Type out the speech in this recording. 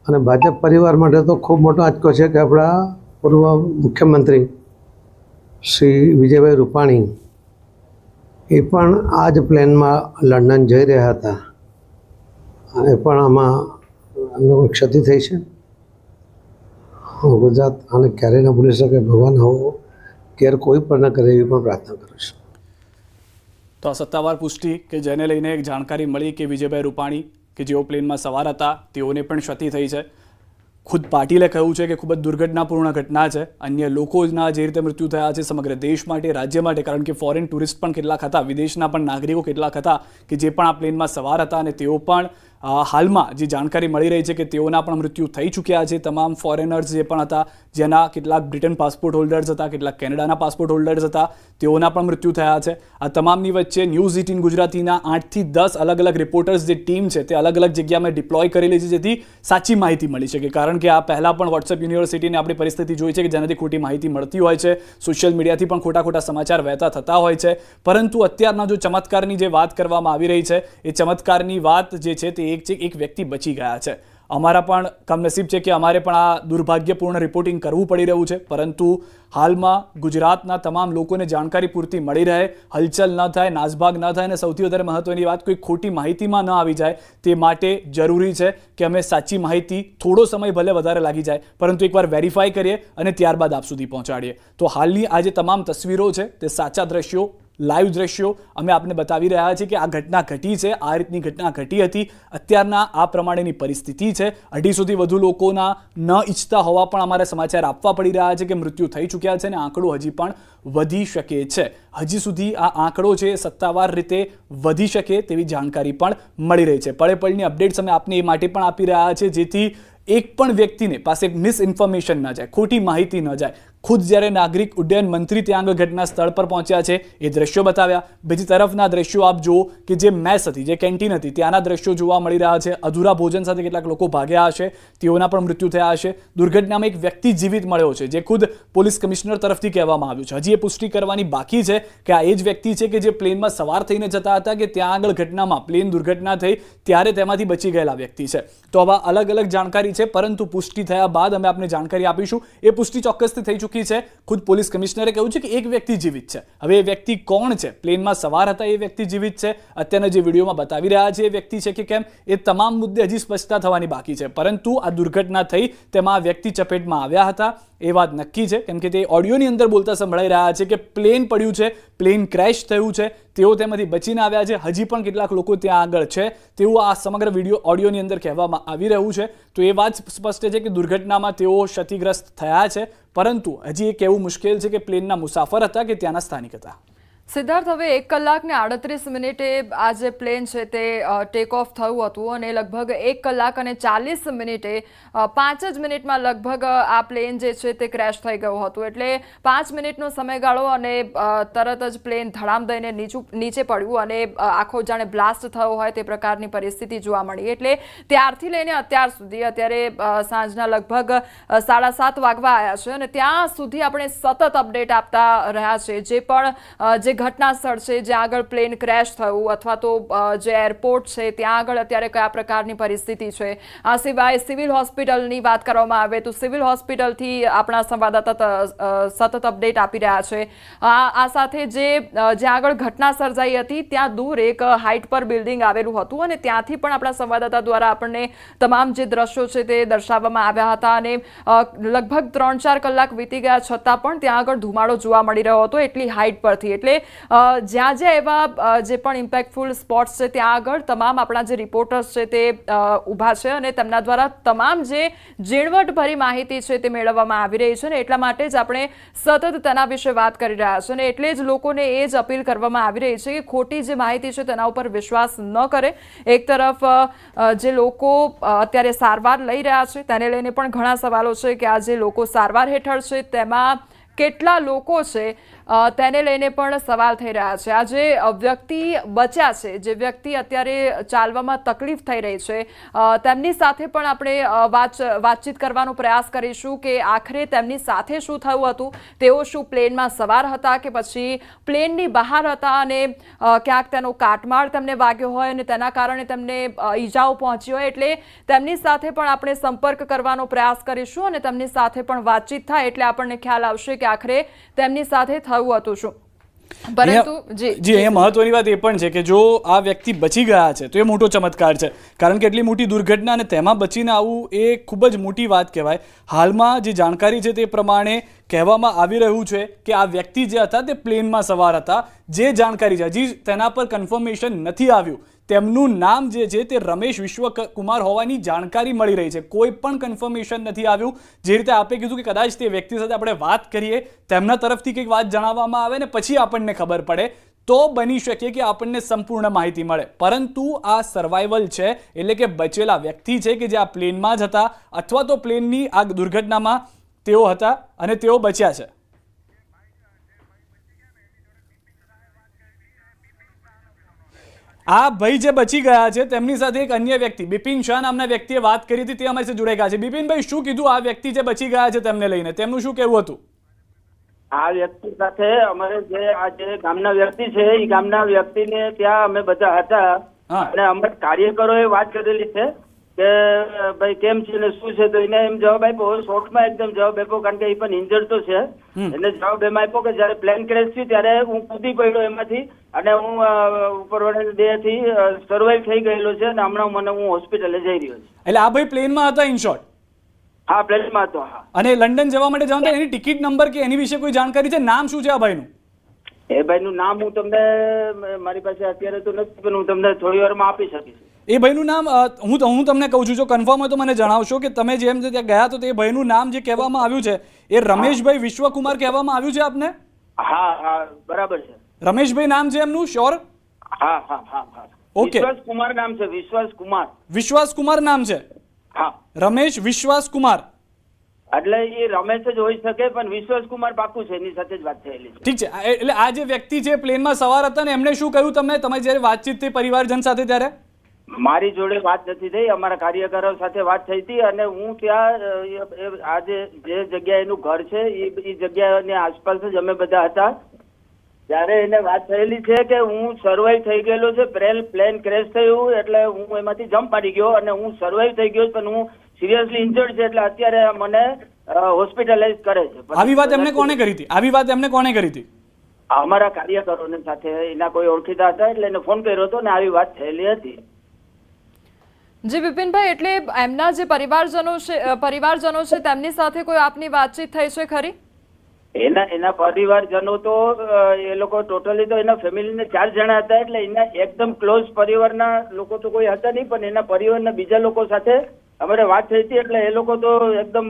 અને ભાજપ પરિવાર માટે તો ખૂબ મોટો આંચકો છે કે આપણા પૂર્વ મુખ્યમંત્રી શ્રી વિજયભાઈ રૂપાણી એ પણ આ જ પ્લેનમાં લંડન જઈ રહ્યા હતા અને પણ આમાં એમને ક્ષતિ થઈ છે. ગુજરાત આને ક્યારેય ન ભૂલી શકે. ભગવાન આવો કેર કોઈ પણ ન કરે એવી પણ પ્રાર્થના કરું છું. તો આ સત્તાવાર પુષ્ટિ કે જેને લઈને એક જાણકારી મળી કે વિજયભાઈ રૂપાણી કે જેઓ પ્લેનમાં સવાર હતા તેઓને પણ ક્ષતિ થઈ છે. ખુદ પાટીલે કહ્યું છે કે ખૂબ જ દુર્ઘટનાપૂર્ણ ઘટના છે. અન્ય લોકોના જે રીતે મૃત્યુ થયા છે સમગ્ર દેશ માટે, રાજ્ય માટે, કારણ કે ફોરેન ટુરિસ્ટ પણ કેટલાક હતા, વિદેશના પણ નાગરિકો કેટલાક હતા કે જે પણ આ પ્લેનમાં સવાર હતા અને તેઓ પણ હાલમાં જે જાણકારી મળી રહી છે કે તેઓના પણ મૃત્યુ થઈ ચૂક્યા છે. તમામ ફોરેનર્સ જે પણ હતા, જેના કેટલાક બ્રિટન પાસપોર્ટ હોલ્ડર્સ હતા, કેટલાક કેનેડાના પાસપોર્ટ હોલ્ડર્સ હતા, તેઓના પણ મૃત્યુ થયા છે. આ તમામની વચ્ચે ન્યૂઝ 18 ગુજરાતીના 8 થી 10 અલગ અલગ રિપોર્ટર્સ જે ટીમ છે તે અલગ અલગ જગ્યામાં ડિપ્લોય કરેલી છે જેથી સાચી માહિતી મળી શકે. કારણ કે આ પહેલાં પણ વોટ્સએપ યુનિવર્સિટીની આપણી પરિસ્થિતિ જોઈ છે કે જેનાથી ખોટી માહિતી મળતી હોય છે, સોશિયલ મીડિયાથી પણ ખોટા સમાચાર વહેતા થતા હોય છે. પરંતુ અત્યારના જો ચમત્કારની જે વાત કરવામાં આવી રહી છે એ ચમત્કારની વાત જે છે તે એક વ્યક્તિ બચી ગયા છે. અમારા પણ કમનસીબ છે કે અમારે પણ આ દુર્ભાગ્યપૂર્ણ રિપોર્ટિંગ કરવું પડી રહ્યું છે, પરંતુ હાલમાં ગુજરાતના તમામ લોકોને જાણકારી પૂરતી મળી રહે, હલચલ ન થાય, નાસભાગ ન થાય અને સૌથી વધારે મહત્વની વાત કોઈ ખોટી માહિતીમાં ન આવી જાય તે માટે જરૂરી છે કે અમે સાચી માહિતી, થોડો સમય ભલે વધારે લાગી જાય પરંતુ એકવાર વેરીફાઈ કરીએ અને ત્યારબાદ આપ સુધી પહોંચાડીએ. તો હાલની આ જે તમામ તસવીરો છે તે સાચા દ્રશ્યો, લાઈવ દ્રશ્યો અમે આપને બતાવી રહ્યા છીએ કે આ ઘટના ઘટી છે, આ રીતની ઘટના ઘટી હતી. અત્યારના આ પ્રમાણેની પરિસ્થિતિ છે. 250થી વધુ લોકોના ન ઈચ્છતા હોવા પણ અમારે સમાચાર આપવા પડી રહ્યા છે કે મૃત્યુ થઈ ચૂક્યા છે અને આંકડો હજી પણ વધી શકે છે. હજી સુધી આ આંકડો છે સત્તાવાર રીતે વધી શકે તેવી જાણકારી પણ મળી રહી છે. પળે પળની અપડેટ્સ અમે આપને એ માટે પણ આપી રહ્યા છે જેથી એક પણ વ્યક્તિને પાસે મિસઇન્ફોર્મેશન ન જાય, ખોટી માહિતી ન જાય. ખુદ જ્યારે નાગરિક ઉડ્ડયન મંત્રી ત્યાં આગળ ઘટના સ્થળ પર પહોંચ્યા છે એ દ્રશ્યો બતાવ્યા. બીજી તરફના દ્રશ્યો આપ જુઓ કે જે મેસ હતી, જે કેન્ટીન હતી, ત્યાંના દ્રશ્યો જોવા મળી રહ્યા છે. અધૂરા ભોજન સાથે કેટલાક લોકો ભાગ્યા હશે, તેઓના પણ મૃત્યુ થયા હશે. દુર્ઘટનામાં એક વ્યક્તિ જીવિત મળ્યો છે જે ખુદ પોલીસ કમિશનર તરફથી કહેવામાં આવ્યું છે. હજી એ પુષ્ટિ કરવાની બાકી છે કે આ એ જ વ્યક્તિ છે કે જે પ્લેનમાં સવાર થઈને જતા હતા કે ત્યાં આગળ ઘટનામાં પ્લેન દુર્ઘટના થઈ ત્યારે તેમાંથી બચી ગયેલા વ્યક્તિ છે. તો આવા અલગ અલગ જાણકારી છે, પરંતુ પુષ્ટિ થયા બાદ અમે આપને જાણકારી આપીશું. એ પુષ્ટિ ચોક્કસથી થઈ ચૂકી છે. ખુદ પોલીસ કમિશનરે કહ્યું છે કે એક વ્યક્તિ જીવિત છે. હવે એ વ્યક્તિ કોણ છે? પ્લેનમાં સવાર હતા એ વ્યક્તિ જીવિત છે, અત્યારના જે વિડીયોમાં બતાવી રહ્યા છે એ વ્યક્તિ છે કે કેમ, એ તમામ મુદ્દે હજી સ્પષ્ટતા થવાની બાકી છે. પરંતુ આ દુર્ઘટના થઈ તેમાં આ વ્યક્તિ ચપેટમાં આવ્યા હતા એ વાત નક્કી છે, કેમ કે તે ઓડિયોની અંદર બોલતા સંભળાઈ રહ્યા છે કે પ્લેન પડ્યું છે, પ્લેન ક્રેશ થયું છે, તેઓ તેમાંથી બચીને આવ્યા છે. હજી પણ કેટલાક લોકો ત્યાં આગળ છે તેવું આ સમગ્ર વિડીયો ઓડિયોની અંદર કહેવામાં આવી રહ્યું છે. તો એ વાત સ્પષ્ટ છે કે દુર્ઘટનામાં તેઓ ક્ષતિગ્રસ્ત થયા છે, પરંતુ હજી એ કહેવું મુશ્કેલ છે કે પ્લેનના મુસાફર હતા કે ત્યાંના સ્થાનિક હતા. સિદ્ધાર્થ, હવે 1 કલાક ને 38 મિનિટે આ જે પ્લેન છે તે ટેક ઓફ થયું હતું અને લગભગ 1 કલાક અને 40 મિનિટે 5 જ મિનિટમાં લગભગ આ પ્લેન જે છે તે ક્રેશ થઈ ગયું હતું. એટલે 5 મિનિટનો સમયગાળો અને તરત જ પ્લેન ધડામ દઈને નીચે પડ્યું અને આખો જાણે બ્લાસ્ટ થયો હોય તે પ્રકારની પરિસ્થિતિ જોવા મળી. એટલે ત્યારથી લઈને અત્યાર સુધી, અત્યારે સાંજના લગભગ 7:30 વાગવા આવ્યા છે અને ત્યાં સુધી આપણે સતત અપડેટ આપતા રહ્યા છે. જે પણ જે ઘટના સ્થળ છે જ્યાં આગળ પ્લેન ક્રેશ થયું અથવા તો જે એરપોર્ટ છે ત્યાં આગળ અત્યારે કયા પ્રકારની પરિસ્થિતિ છે. આ સિવાય સિવિલ હોસ્પિટલની વાત કરવામાં આવે તો સિવિલ હોસ્પિટલથી આપણા સંવાદદાતા સતત અપડેટ આપી રહ્યા છે. આ સાથે જ્યાં આગળ ઘટના સર્જાઈ હતી ત્યાં દૂર એક હાઇટ પર બિલ્ડિંગ આવેલું હતું અને ત્યાંથી પણ આપણા સંવાદદાતા દ્વારા આપણને તમામ જે દ્રશ્યો છે તે દર્શાવવામાં આવ્યા હતા અને લગભગ 3-4 કલાક વીતી ગયા છતાં પણ ત્યાં આગળ ધુમાડો જોવા મળી રહ્યો હતો એટલી હાઇટ પરથી. એટલે જ્યાં એવા જે પણ ઇમ્પેક્ટફુલ સ્પોટ્સ છે ત્યાં આગળ તમામ આપણા જે રિપોર્ટર્સ છે તે ઊભા છે અને તેમના દ્વારા તમામ જે ઝીણવટભરી માહિતી છે તે મેળવવામાં આવી રહી છે અને એટલા માટે જ આપણે સતત તેના વિશે વાત કરી રહ્યા છીએ અને એટલે જ લોકોને એ જ અપીલ કરવામાં આવી રહી છે કે ખોટી જે માહિતી છે તેના ઉપર વિશ્વાસ ન કરે. એક તરફ જે લોકો અત્યારે સારવાર લઈ રહ્યા છે તેને લઈને પણ ઘણા સવાલો છે કે આ જે લોકો સારવાર હેઠળ છે તેમાં કેટલા લોકો છે તેને લઈને પણ સવાલ થઈ રહ્યા છે. આ જે વ્યક્તિ બચ્યા છે, જે વ્યક્તિ અત્યારે ચાલવામાં તકલીફ થઈ રહી છે, તેમની સાથે પણ આપણે વાતચીત કરવાનો પ્રયાસ કરીશું કે આખરે તેમની સાથે શું થયું હતું. તેઓ શું પ્લેનમાં સવાર હતા કે પછી પ્લેનની બહાર હતા અને ક્યાંક તેનો કાટમાળ તેમને વાગ્યો હોય અને તેના કારણે તેમને ઈજાઓ પહોંચી હોય. એટલે તેમની સાથે પણ આપણે સંપર્ક કરવાનો પ્રયાસ કરીશું અને તેમની સાથે પણ વાતચીત થાય એટલે આપણને ખ્યાલ આવશે કે આખરે તેમની સાથે થયું હતું શું. પરંતુ જી અહીંયા મહત્વની વાત એ પણ છે કે જો આ વ્યક્તિ બચી ગયા છે તો એ મોટો ચમત્કાર છે, કારણ કે એટલી મોટી દુર્ઘટના અને તેમાં બચીને આવવું એ ખૂબ જ મોટી વાત કહેવાય. હાલમાં જે જાણકારી છે તે પ્રમાણે કહેવામાં આવી રહ્યું છે કે આ વ્યક્તિ જે હતા તે પ્લેનમાં સવાર હતા. જે જાણકારી છે હજી તેના પર કન્ફર્મેશન નથી આવ્યું. તેમનું નામ જે છે તે રમેશ વિશ્વકુમાર હોવાની જાણકારી મળી રહી છે. કોઈ પણ કન્ફર્મેશન નથી આવ્યું. જે રીતે આપે કીધું કે કદાચ તે વ્યક્તિ સાથે આપણે વાત કરીએ, તેમના તરફથી કંઈક વાત જણાવવામાં આવે ને પછી આપણને ખબર પડે તો બની શકે કે આપણને સંપૂર્ણ માહિતી મળે. પરંતુ આ સર્વાઈવલ છે, એટલે કે બચેલા વ્યક્તિ છે કે જે આ પ્લેનમાં જ હતા અથવા તો પ્લેનની આ દુર્ઘટનામાં તેઓ હતા અને તેઓ બચ્યા છે. આ ભાઈ જે બચી ગયા છે તેમની સાથે એક અન્ય વ્યક્તિ બિપિન શાહ નામના વ્યક્તિએ વાત કરી હતી, તે અમારી સાથે જોડાઈ ગયા છે. બિપિનભાઈ, શું કીધું આ વ્યક્તિ જે બચી ગયા છે તેમને લઈને, તેમનું શું કહેવું હતું? આ વ્યક્તિ સાથે અમારે જે ગામના વ્યક્તિ છે એ ગામના વ્યક્તિને ત્યાં અમે બધા હતા અને અમે કાર્યકરોએ વાત કરેલી છે કે ભાઈ કેમ છે ને શું છે, તો એને એમ જવાબ આપ્યો, શોર્ટમાં એકદમ જવાબ આપ્યો, કારણ કે એ પણ ઇન્જર્ડ તો છે. એને જવાબ એમ આપ્યો કે જયારે પ્લેન ક્રેશ થયું ત્યારે હું કૂદી પડ્યો એમાંથી અને હું ઉપરવાળાની દેહથી સર્વાઈવ થઈ ગયેલો છે અને હમણાં હું હોસ્પિટલે જઈ રહ્યો છું. એટલે આ ભાઈ પ્લેનમાં હતા ઇન શોર્ટ? હા, પ્લેનમાં હતો. હા. અને લંડન જવા માટે જવાનું એની ટિકિટ નંબર કે એની વિશે કોઈ જાણકારી છે? નામ શું છે આ ભાઈનું? એ ભાઈનું નામ હું તમને મારી પાસે અત્યારે તો નથી, પણ હું તમને થોડી વારમાં આપી શકીશ. એ ભાઈનું નામ હું તમને કહું છું, જો કન્ફર્મ હોય તો મને જણાવશો કે તમે જેમ ત્યાં ગયા તો તે ભાઈનું નામ જે કહેવામાં આવ્યું છે એ રમેશભાઈ વિશ્વકુમાર કહેવામાં આવ્યું છે આપને? હા હા, બરાબર છે. રમેશભાઈ નામ છે એમનું? શ્યોર? હા હા હા હા. ઓકે, વિશ્વાસ કુમાર નામ છે. વિશ્વાસ કુમાર. વિશ્વાસ કુમાર નામ છે? હા, રમેશ વિશ્વાસ કુમાર. એટલે એ રમેશ જ હોઈ શકે, પણ વિશ્વાસ કુમાર પાકું છે, એની સાથે જ વાત થયેલી છે. ઠીક છે. એટલે આ જે વ્યક્તિ છે પ્લેનમાં સવાર હતા ને એમણે શું કહ્યું તમને, તમારી જયારે વાતચીત થઈ પરિવારજન સાથે ત્યારે? મારી જોડે વાત નથી થઈ, અમારા કાર્યકરો સાથે વાત થઈ હતી અને હું ત્યાં આ જે જગ્યાએ એનું ઘર છે એ જગ્યાની આસપાસ જ અમે બધા હતા. ત્યારે એને વાત થયેલી છે કે હું સર્વાઈવ થઈ ગયેલો છે, પ્લેન ક્રેશ થયું એટલે હું એમાંથી જમ્પ મારી ગયો અને હું સર્વાઈવ થઈ ગયો, પણ હું સિરિયસલી ઇન્જર્ડ છે એટલે અત્યારે મને હોસ્પિટલાઇઝ કરે છે. આવી વાત એમને કોણે કરી હતી? આવી વાત એમને કોણે કરી હતી? અમારા કાર્યકરોને સાથે એના કોઈ ઓળખીતા હતા એટલે એને ફોન કર્યો હતો ને આવી વાત થયેલી હતી. જી બિપિનભાઈ, એટલે એમના જે પરિવારજનો છે તેમની સાથે કોઈ આપની વાતચીત થઈ છે ખરી? એના પરિવારજનો તો એ લોકો ટોટલી તો એના ફેમિલીને 4 જણા હતા, એટલે એના એકદમ ક્લોઝ પરિવારના લોકો તો કોઈ હતા નહીં, પણ એના પરિવારના બીજા લોકો સાથે અમારે વાત થઈ હતી એટલે એ લોકો તો એકદમ